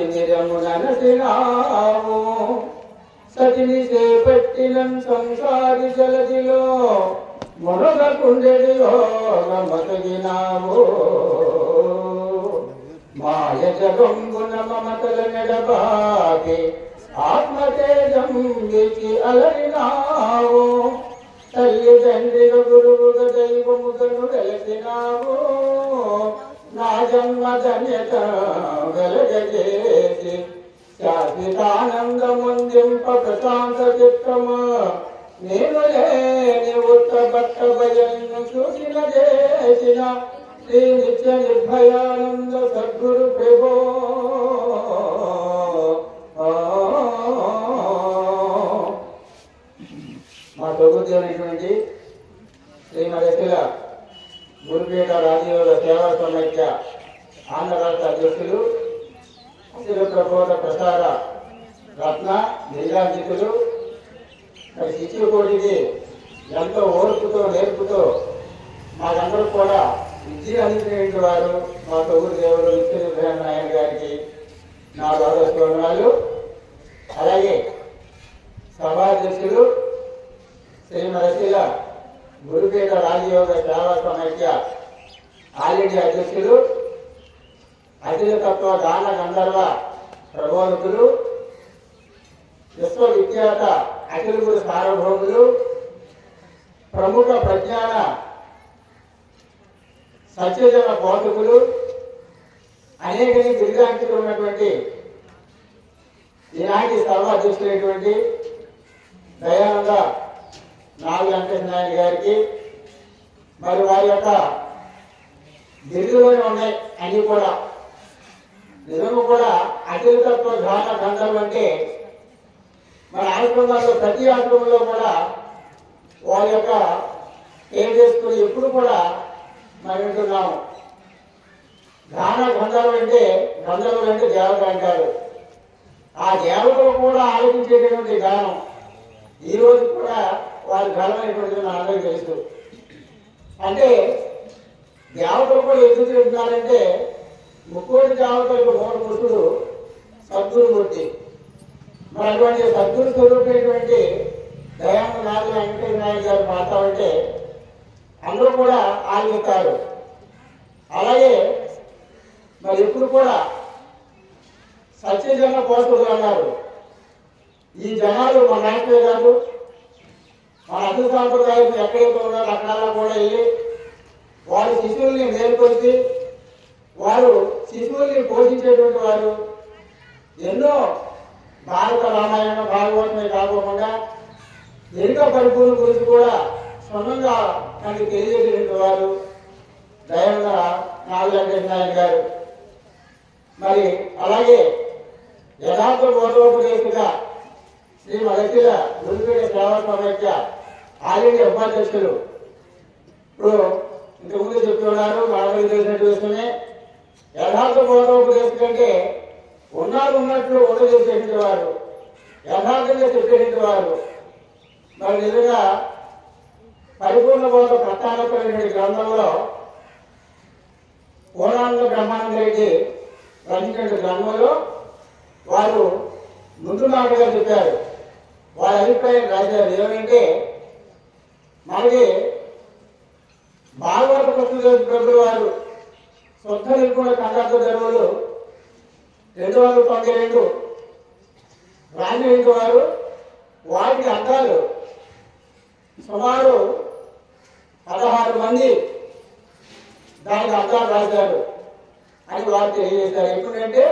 అతి నిరమునసినావు సతిని చేపట్టిన సంసారి జలదిలో మునగకుండెడిలో మతగినావు మాయ జగంబున మమతల నెడబాకి ఆత్మతేజం విచి అలరినావు తల్లి తండ్రిగా గురువుగా దైవముగను వెలసినావు నా జన్మ ధన్యత వెలగజేసి శాశ్వతానందముందింప ప్రశాంత చిత్తమా నేను లేని ఉత్తబట్ట భయను చూసిన చేసిన శ్రీ నిత్య నిర్భయానంద సద్గురు ప్రభో మా ప్రభుత్వం అయినటువంటి శ్రీమదశిల గురుపీఠ రాజయోగ సేవా సమైక్య ఆంధ్ర రాష్ట్ర అధ్యక్షులు శిల ప్రబోధ ప్రసార రత్న నీలాంజితులు మరి శిష్యుకోటికి ఎంతో ఓర్పుతో నేర్పుతో మాకందరూ కూడా విద్య అందించినటువంటి వారు మా తొగురు దేవుడు నిత్య నారాయణ గారికి నా గౌరవస్మరణాలు. అలాగే సభాధ్యక్షులు శ్రీమదశిల గురుపీఠ రాజయోగ సేవా సమైక్య ఆల్ ఇండియా అధ్యక్షులు అఖిల తత్వ గాన గంధర్వ ప్రబోధకులు విశ్వవిఖ్యాత అఖిల గురు సార్వభౌములు ప్రముఖ ప్రజ్ఞాన సత్యజన బోధకులు అనేకని బిరుదాంకితులు ఉన్నటువంటి ఈనాటి సర్వాధ్యక్షులైనటువంటి దయానంద నాగ వెంకటనారాయణ గారికి మరి వారి యొక్క బిరుదులోనే ఉన్నాయి అన్ని కూడా నిజము కూడా అఖిల తత్వ గాన గంధర్వం అంటే మన ఆశ్రమాల్లో ప్రతి ఆశ్రమంలో కూడా వారి యొక్క ఏం చేసుకుని ఎప్పుడు కూడా మనం వింటున్నాము. గాన గంధర్వం అంటే గంధర్వులు అంటే దేవత అంటారు. ఆ దేవతలు కూడా ఆలోచించేటటువంటి గానం ఈ రోజు కూడా వారి గానం అనేటువంటిది మన అందరికీ తెలుసు. అంటే దేవతలు కూడా ఎందుకు చెప్తున్నారంటే ముక్కోటి దేవతలకు మూల పురుషుడు సద్గురుమూర్తి. మరి అటువంటి సద్గురు స్వరూపమైనటువంటి దయానంద నాగ వెంకటనారాయణ గారు మాట్లాడితే అందరూ కూడా ఆలోచిస్తారు. అలాగే మరి ఎప్పుడు కూడా సత్యజన పోషకులు అన్నారు. ఈ జనాలు మన నాయకులే కాదు, మన అసలు సాంప్రదాయం ఎక్కడైతే ఉన్నారో అక్కడ కూడా వెళ్ళి వారి శిశువుల్ని మేల్కొల్పి వారు శిశువుల్ని పోషించేటువంటి వారు. ఎన్నో భారత రామాయణ భాగవతమే కాకుండా ఎరుక పరిపూర్ణ గురించి కూడా స్వయంగా మనకి తెలియజేసేటువంటి వారు దయానంద నాగ వెంకటనారాయణ గారు. మరి అలాగే యథార్థ బోధోపదేశుగా శ్రీ మదశిల గురుపీఠ సేవా సమైక్య ఆల్ ఇండియా ఉపాధ్యక్షులు ఇప్పుడు ఇంతకుముందు చెప్తున్నారు. మనకు తెలిసినట్టు విషయమే యథార్థ బోధోపదేశం కంటే ఉన్నట్లు ఉండజేసేటువంటి వారు, యథార్థంగా చెప్పేటువంటి వారు. మరి నిజంగా పరిపూర్ణ బోధ ప్రస్థానపరమైన గ్రంథంలో పూర్ణానంద బ్రహ్మానంద రెడ్డి రచించిన గ్రంథంలో వారు ముందు మాటగా చెప్పారు. వారి అభిప్రాయం రాశారు. ఏమంటే మనకి భాగవత ప్రభుత్వ వారు శుద్ధ నిర్గుణ కండార్థ ధర్మలు 292 రాజేంద్ర వారు వాటికి అర్థాలు సుమారు 16 మంది దానికి అర్థాలు రాశారు అని వారు తెలియజేశారు. ఎప్పుడంటే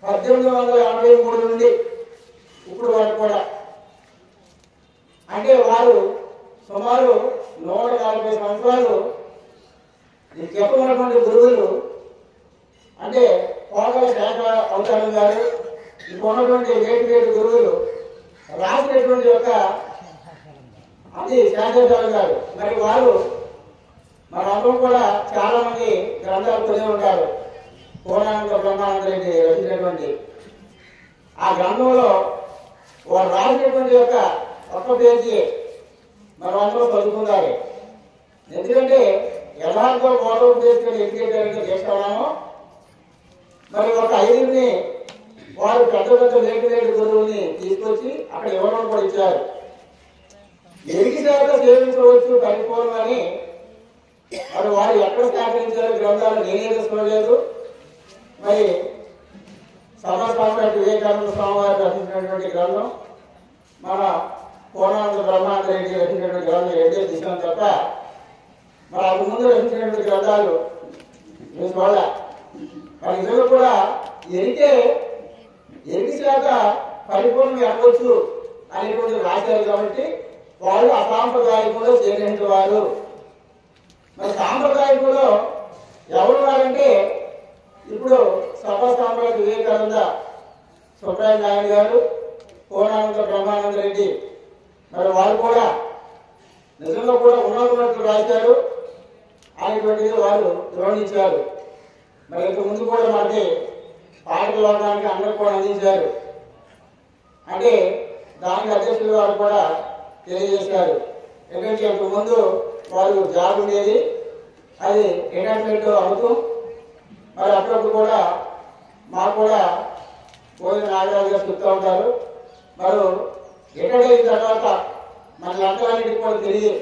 1883 నుండి ఇప్పుడు వరకు కూడా. అంటే వారు సుమారు 140 సంవత్సరాలు ఈ చెప్పినటువంటి గురువులు అంటే కోటల శాఖ అవతారం గారు ఇప్పుడు ఉన్నటువంటి వేటి గురువులు రాసినటువంటి యొక్క అది శాంతేశ్వరం గారు. మరి వారు మనందరం కూడా చాలా మంది గ్రంథాలు చదివి ఉంటారు. పూర్ణానంద బ్రహ్మానంద రెడ్డి రచించినటువంటి ఆ గ్రంథంలో వారు రాసినటువంటి యొక్క ఒక్క పేజీ మనం అందరూ చదువుకుందాలి. ఎందుకంటే యథార్థ బోధం చేసుకుని ఎందుకంటే చేస్తున్నామో మరి ఒక 5 ఐదుని వారు పెద్ద పెద్ద లేటి గురువుని తీసుకొచ్చి అక్కడ ఇవ్వడం కూడా ఇచ్చారు. ఎరిగి చేత సేవించవచ్చు పరిపూర్ణమని మరి వారు ఎక్కడ సేకరించారు గ్రంథాలు నేనే తెలుసుకోలేదు. మరి సమస్వామి వివేకానంద స్వామి వారు రచించినటువంటి గ్రంథం, మన పూర్ణానంద బ్రహ్మానంద రెడ్డి రచించినటువంటి గ్రంథం రెండే తీసాం తప్ప మరి అంత ముందు రచించినటువంటి గ్రంథాలు మీరు చూడాల. మరి ఇద్దరు కూడా ఎరిగి చేత పరిపూర్ణం ఎక్కవచ్చు అనేటువంటి రాశారు కాబట్టి వాళ్ళు అసాంప్రదాయకులు చేరిన వారు. మరి సాంప్రదాయకులు ఎవరు వారంటే ఇప్పుడు సభాస్థానంలో వివేకానంద సుబ్రహ్మణ్య నాయుడు గారు, పూర్ణానంద బ్రహ్మానంద రెడ్డి మరి వారు కూడా నిజంగా కూడా ఉన్నతున్నట్లు రాశారు అనేటువంటిది వారు వివరించారు. మరి ఇంత ముందు కూడా మనకి పాటలు వాడడానికి అందరూ కూడా అందించారు. అంటే దానికి అధ్యక్షులు వారు కూడా తెలియజేశారు. ఎందుకంటే ఇంతకుముందు వారు జాబ్ ఉండేది, అది రిటైర్మెంట్ అవుతూ మరి అప్పుడప్పుడు కూడా మాకు కూడా భోజన నాగరాజు గారు చెప్తూ ఉంటారు. మరి రిటైర్ అయిన తర్వాత మన లెక్కలన్నిటికీ కూడా తిరిగి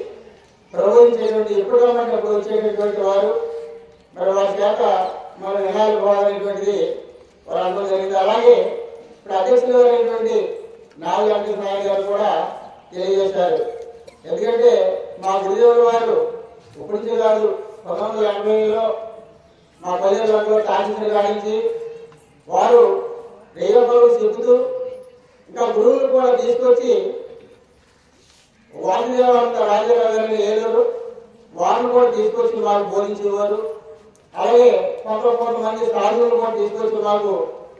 ప్రబోధించేటువంటి ఎప్పుడు కావాలంటే అప్పుడు వచ్చేటటువంటి వారు. మరి వారి చేత మన వినాయక పోవాలనేటువంటిది వారు అనుభవం జరిగింది. అలాగే ఇప్పుడు అధ్యక్షులు అయినటువంటి నాలుగు వెంకటేశ్వర గారు కూడా తెలియజేశారు. ఎందుకంటే మా గురుదేవుల వారు ఇప్పటి నుంచి కాదు, 1980లో మా పల్లెల్లో తాజీలు కాడించి వారు రేయపలు చెబుతూ ఇంకా గురువులు కూడా తీసుకొచ్చి వాసుదేవానంద రాజరాజు గారిని ఏలూరు వారిని కూడా తీసుకొచ్చి మాకు బోధించేవారు. అలాగే కొంతమంది సాధువులు కూడా తీసుకొచ్చి మాకు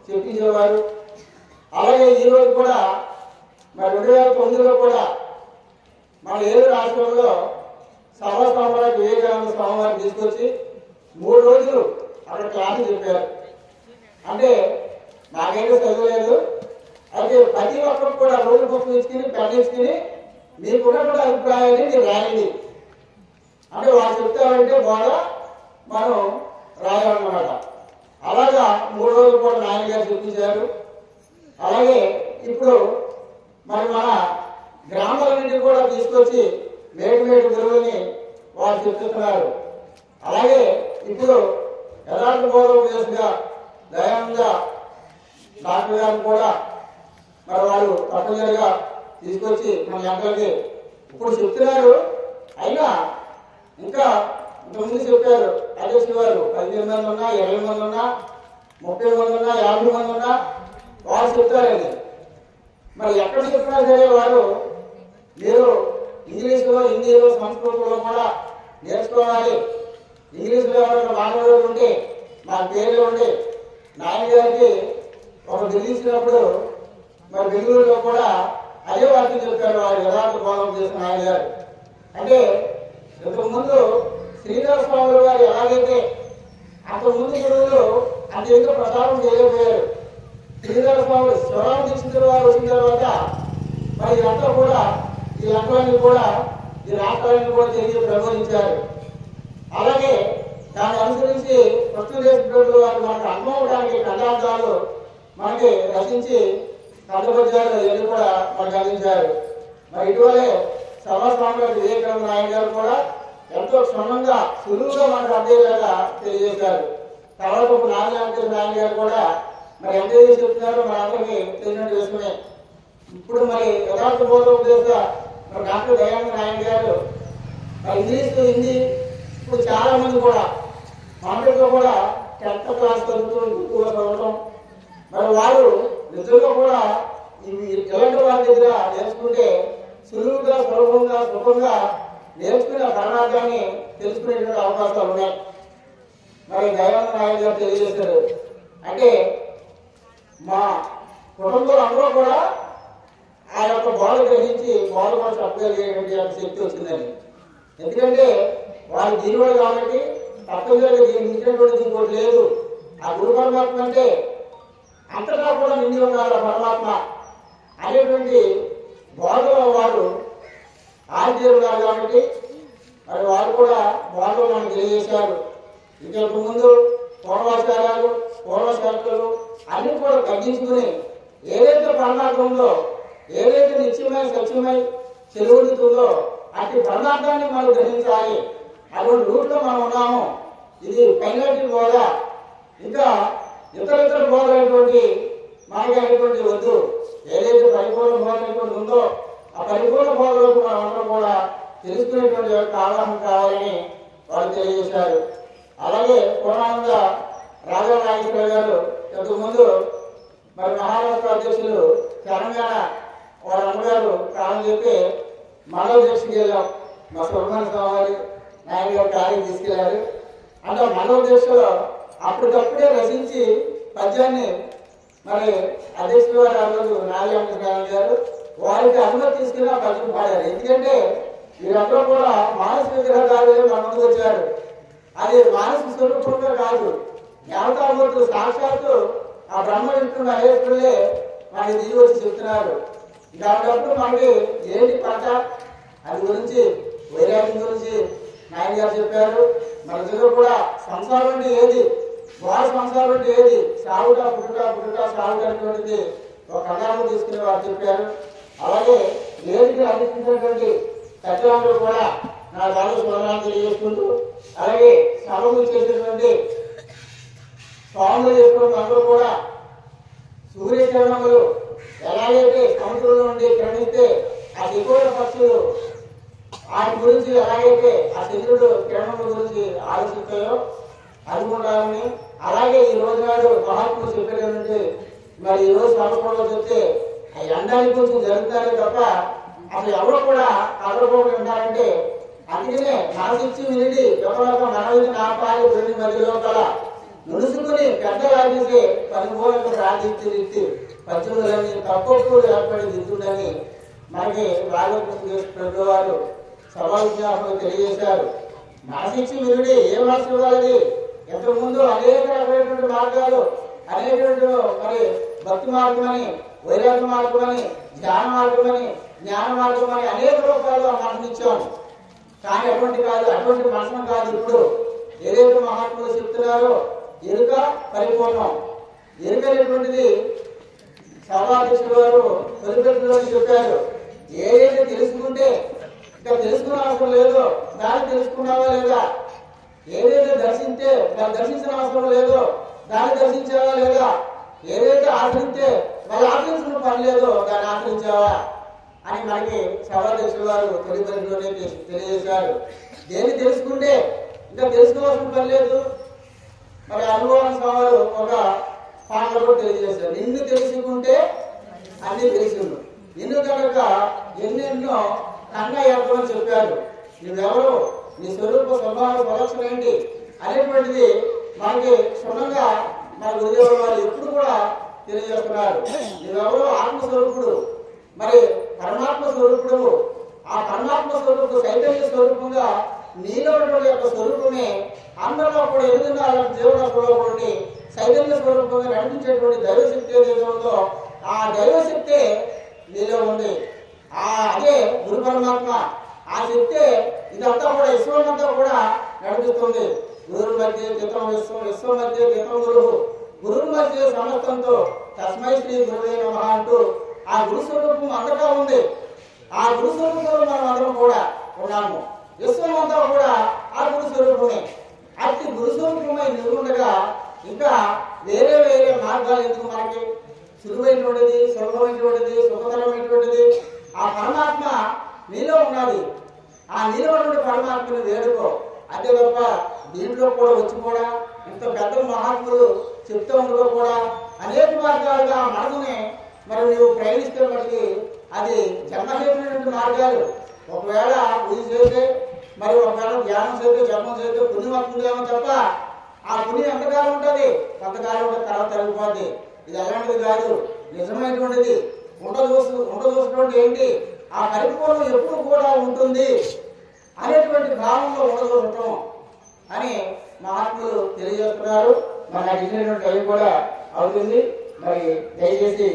చెప్పించేవారు. అలాగే ఈరోజు కూడా మరి 2009లో కూడా మన ఏలూరు ఆశ్రమంలో సభాస్థానంలో వివేకానంద స్వామి వారిని తీసుకొచ్చి 3 రోజులు అక్కడ క్లాసులు చెప్పారు. అంటే నాకేంటో చదవలేదు, అయితే ప్రతి ఒక్కరు కూడా రోజు పుస్తకం ఇచ్చుకుని పెట్టించుకుని మీకున్నటువంటి అభిప్రాయాన్ని మీరు రాయండి అంటే వారు చెప్తారంటే బాగా మనం రాయాలన్నమాట. అలాగా 3 రోజులు కూడా నాయన గారు చూపించారు. అలాగే ఇప్పుడు మరి మన గ్రామాలన్నింటినీ కూడా తీసుకొచ్చి మేటు గురువుని వారు చెప్తున్నారు. అలాగే ఇప్పుడు యథార్థ బోధోపదేశంగా దయానంద డాక్టర్ గారిని కూడా మరి వారు తప్పనిసరిగా తీసుకొచ్చి మన ఎంతలకి ఇప్పుడు చెప్తున్నారు. అయినా ఇంకా ఇంతకుముందు చెప్పారు అధ్యక్షుడు వారు 15 మంది ఉన్నా, 20 మంది ఉన్నా, 30 మంది ఉన్నా, 50 మంది ఉన్నా వారు చెప్తారండి. మరి ఎక్కడ చెప్పినా సరే వారు మీరు ఇంగ్లీష్లో, హిందీలో, సంస్కృతంలో కూడా నేర్చుకోవాలి. ఇంగ్లీష్లో ఎవరైనా మానవుడు ఉంటే మా పేరులో ఉండి నాయన గారికి ఒక దిల్లీసినప్పుడు మరి బెంగళూరులో కూడా అదే వార్త చెప్పారు వారు యథార్థ బోధన చేసిన నాయన గారు. అంటే ఇంతకుముందు శ్రీధర స్వాములు వారు ఎలాగైతే అంతకుముందు గురువులు అంత ఎందుకు ప్రచారం చేయలేకపోయారు. శ్రీధర స్వాములు శివరామ దీక్షితుల వారు వచ్చిన తర్వాత మరి ఇదంతా కూడా ఈ లంకలన్నీ కూడా ఈ రాష్ట్రాలన్నీ కూడా తిరిగి ప్రబోధించారు. అలాగే దాన్ని అనుసరించి కృష్ణదేశుడు వారు మనకు అర్థం అవడానికి ఖండార్థాలు మనకి రచించి కందపరిచారు, ఇవన్నీ కూడా మనకు అందించారు. మరి ఇటీవలే సభాస్థానంలో వివేకానంద నాయుడు గారు కూడా ఎంతో క్షుణ్ణంగా సులువుగా మనకు అర్థమయ్యేలాగా తెలియజేశారు. తర్వాత ఇప్పుడు నాగేశ్వర నాయుడు గారు కూడా మరి ఎంత చెప్తున్నారో మనందరికీ తెలిసినట్టు విషయమే. ఇప్పుడు మరి యథార్థ బోధోపదేశ మరి డాక్టర్ దయానంద నాయుడు గారు మరి ఇంగ్లీష్, హిందీ ఇప్పుడు చాలా మంది కూడా మామూలుగా కూడా 10th క్లాస్ చదవటం మరి వారు నిజంగా కూడా ఇలాంటి వారి దగ్గర నేర్చుకుంటే సులువుగా, సులభంగా, సుఖంగా నేర్చుకునే పరమార్థాన్ని తెలుసుకునేటువంటి అవకాశాలు ఉన్నాయి. మరి దయానంద నాయుడు గారు తెలియజేశారు. అంటే మా కుటుంబంలో అందరూ కూడా ఆ యొక్క బోధ గ్రహించి బోధ కూడా చెప్పగలిగేటువంటి శక్తి వచ్చిందని. ఎందుకంటే వారు దీనివాడు కాబట్టి తప్పనిసరిగా దీనికి ఇచ్చినటువంటి ఇంకోటి లేదు. ఆ గురు పరమాత్మ అంటే అంతటా కూడా నిండి ఉన్నారు పరమాత్మ అనేటువంటి బోధలో వారు ఆర్జీలు ఉన్నారు కాబట్టి మరి వారు కూడా బోధలు మనకు తెలియజేశారు. ఇంతకు ముందు పూర్వాచారాలు పూర్వశక్తులు అన్ని కూడా తగ్గించుకుని ఏదైతే పరమార్థంలో ఏదైతే నిత్యమై సత్యమై చెలువడుతుందో అట్టి పరమార్థాన్ని మనం గ్రహించాలి. అటువంటి రూట్లో మనం ఉన్నాము. ఇది పైనటి బోధ, ఇంకా ఇతర బోధమైనటువంటి మనకైనటువంటి వద్దు. ఏదైతే పరిపూర్ణ బోధ అయినటువంటి ఉందో ఆ పరిపూర్ణ బోధలోకి మనం అందరం కూడా తెలుసుకునేటువంటి యొక్క అవగాహన కావాలని వాళ్ళు తెలియజేశారు. అలాగే పూర్ణానంద రాజానాగేశ్వర గారు ఇంతకుముందు మరి మహారాష్ట్ర అధ్యక్షులు తెలంగాణ వాళ్ళ అమ్మగారు కాలం చెప్పి మండల దీక్షకి వెళ్ళాం. మా సుబ్రహ్మణ్య స్వామి నాయన గారు కార్యం తీసుకెళ్లారు. అంటే మండల దీక్షలో అప్పటికప్పుడే రచించి పద్యాన్ని మరి అధ్యక్షులు గారు ఆ రోజు నాగేశ్వర గారు వారికి అనుమతి తీసుకుని ఆ పద్యం పాడారు. ఎందుకంటే వీరందరూ కూడా మానసిక విగ్రహాలు మన ముందుకు వచ్చారు. అది మానసిక స్వరూపంగా కాదు, జ్ఞానతామూర్తులు సాక్షాత్తు ఆ బ్రహ్మ విష్ణుడు మహేశ్వరులే మనకి దిగి వచ్చి చెప్తున్నారు. దానికప్పుడు మనకి ఏంటి పంట అది గురించి వైరాగ్యం గురించి నాయన గారు చెప్పారు. మన దగ్గర కూడా సంసారం అంటే ఏది, వారి సంసారం అంటే ఏది, సాగుట పుట్టుట సాగుట అనేటువంటిది ఒక కథాన్ని తీసుకుని వారు చెప్పారు. అలాగే వేదిక అందించినటువంటి సత్యాలందరూ కూడా నా దాని స్మరణాలు తెలియజేసుకుంటూ, అలాగే సభకు చేసినటువంటి స్వాములు చేసుకున్న అందరూ కూడా సూర్యకిరణములు ఎలాగైతే సముద్రంలో నుండి కిరణిస్తే ఆ దిగువ పక్షులు వాటి గురించి ఎలాగైతే ఆ చంద్రుడు కిరణముల గురించి ఆలోచిస్తాయో అనుకుంటారని, అలాగే ఈ రోజు నాడు మహాత్ములు చెప్పేటటువంటి మరి ఈ రోజు సభలో చెప్తే ఆ ఎండాన్ని కొంచెం జరుగుతారే తప్ప అసలు ఎవరు కూడా కదలపోకుండా ఉంటారంటే, అందుకనే మనసిచ్చి వినిడి ఎవరొక మనవిని నాపాలి రెండు మధ్యలో కల నుడుసుకుని పెద్దలాగేసి పనిపోయిన ప్రార్థించి పద్యములని తప్పప్పుడు ఏర్పడి దిద్దుడని మనకి రాఘవకృష్ణ వారు సభా విజ్ఞాపనలు తెలియజేశారు. మనసిచ్చి వినుడి ఏ మనసు ఇవ్వాలి? ఇంతకుముందు అనేక రకమైనటువంటి మార్గాలు, అనేకటువంటి మరి భక్తి మార్గం అని, వైరాగ్య మార్గం అని, ధ్యాన మార్గం అని, జ్ఞాన మార్గం అని అనేక రూపాయలు మనసునిచ్చాము. కానీ అటువంటి కాదు, అటువంటి మనసును కాదు. ఇప్పుడు ఏదైతే మహాత్ములు చెప్తున్నారో ఎరుక పరిపూర్ణం. ఎరుక అనేటువంటిది సభాధ్యక్షుడు వారు తొలిపెట్టులో చెప్పారు. ఏదైతే తెలుసుకుంటే ఇంకా తెలుసుకున్న అవసరం లేదో దాన్ని తెలుసుకున్నావా లేదా, ఏదైతే దర్శించే దాన్ని దర్శించిన అవసరం లేదో దాన్ని దర్శించావా లేదా, ఏదైతే ఆచరిస్తే వాళ్ళు ఆచరించిన పని లేదో దాన్ని ఆచరించావా అని మనకి సభాధ్యక్షుడు వారు తొలిపెట్టులోనే తెలియజేశారు. దేన్ని తెలుసుకుంటే ఇంకా తెలుసుకోవాల్సిన పని లేదు. మరి అనుభవం స్వామి ఒక పాటలు కూడా తెలియజేశారు. నిన్ను తెలుసుకుంటే అన్ని తెలిసిండు, నిన్ను కనుక ఎన్నెన్నో కన్నా ఏర్పడని చెప్పారు. నువ్వెవరు, నీ స్వరూప స్వభావ ప్రదక్షిణ ఏంటి అనేటువంటిది మనకి క్షుణ్ణంగా మన గురుదేవుల వారు ఎప్పుడు కూడా తెలియజేస్తున్నారు. నువ్వెవరో ఆత్మస్వరూపుడు, మరి పరమాత్మ స్వరూపుడు. ఆ పరమాత్మ స్వరూపుడు చైతన్య స్వరూపంగా నీలో ఉన్నటువంటి యొక్క స్వరూపమే అందరిలో కూడా ఎదుగుతున్న దేవుడు చైతన్య స్వరూపంగా నడిపించేటువంటి దైవశక్తి ఏదైతే ఉందో ఆ దైవశక్తి నీలో ఉంది. అదే గురు పరమాత్మ. ఆ శక్తి ఇదంతా కూడా విశ్వమంతా కూడా నడిపిస్తుంది. గురు మధ్య చిత్రం విశ్వం మధ్య చిత్రం గురువు మధ్య సమస్తంతో తస్మై శ్రీ గురువే నమః అంటూ ఆ గురు స్వరూపం అంతటా ఉంది. ఆ గురు స్వరూపంలో మనం అందరం కూడా ఉన్నాము. విశ్వం అంతా కూడా ఆ గురు స్వరూపమే. అతి గురు స్వరూపమై నిలుండగా ఇంకా వేరే వేరే మార్గాలు ఎందుకు? మనకి సులువైనటువంటిది, సులభమైనటువంటిది, సుఖతరమైనటువంటిది ఆ పరమాత్మ నీలో ఉన్నది. ఆ నీలో ఉన్నటువంటి పరమాత్మని వేడుకో. అంతే తప్ప దీంట్లో కూడా వచ్చి కూడా ఇంత పెద్ద మహాత్ములు చెప్తూ ఉండలో కూడా అనేక మార్గాలుగా మనసుని మరి నువ్వు ప్రయాణిస్తే బట్టి అది జన్మహేతులైనటువంటి మార్గాలు. ఒకవేళ పూజ చేస్తే మరి ఒకవేళ ధ్యానం చేస్తే జన్మం చేస్తే పుణ్యం వస్తుందేమో తప్ప ఆ పుణ్యం ఎంతకాలం ఉంటుంది? కొంతకాలం ఉంటుంది, తర్వాత తగ్గిపోద్ది. ఇది అలాంటిది కాదు, నిజమైనటువంటిది. ఉండదోసినటువంటి ఏంటి? ఆ పరిపూర్ణం ఎప్పుడు కూడా ఉంటుంది అనేటువంటి భావంలో ఉండదోసటం అని మహాత్ములు తెలియజేస్తున్నారు. మన ఇచ్చినటువంటి అవి కూడా అవుతుంది. మరి దయచేసి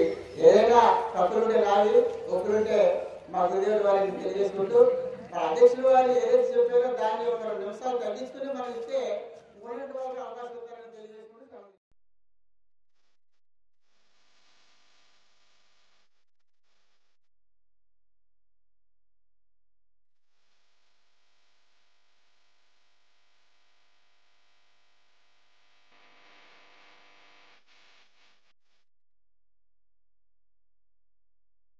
ఏదైనా తప్పులుంటే నాది, ఒప్పులుంటే మా గురుదేవుల వారికి తెలియజేసుకుంటూ మా అధ్యక్షుల వారు ఏదైతే చెప్పారో దాన్ని ఒక 2 నిమిషాలు తగ్గించుకుని మనం ఇస్తే ఉన్నటువంటి వాళ్ళకి అవకాశం ఇస్తారని తెలియజేస్తారు. సెలవు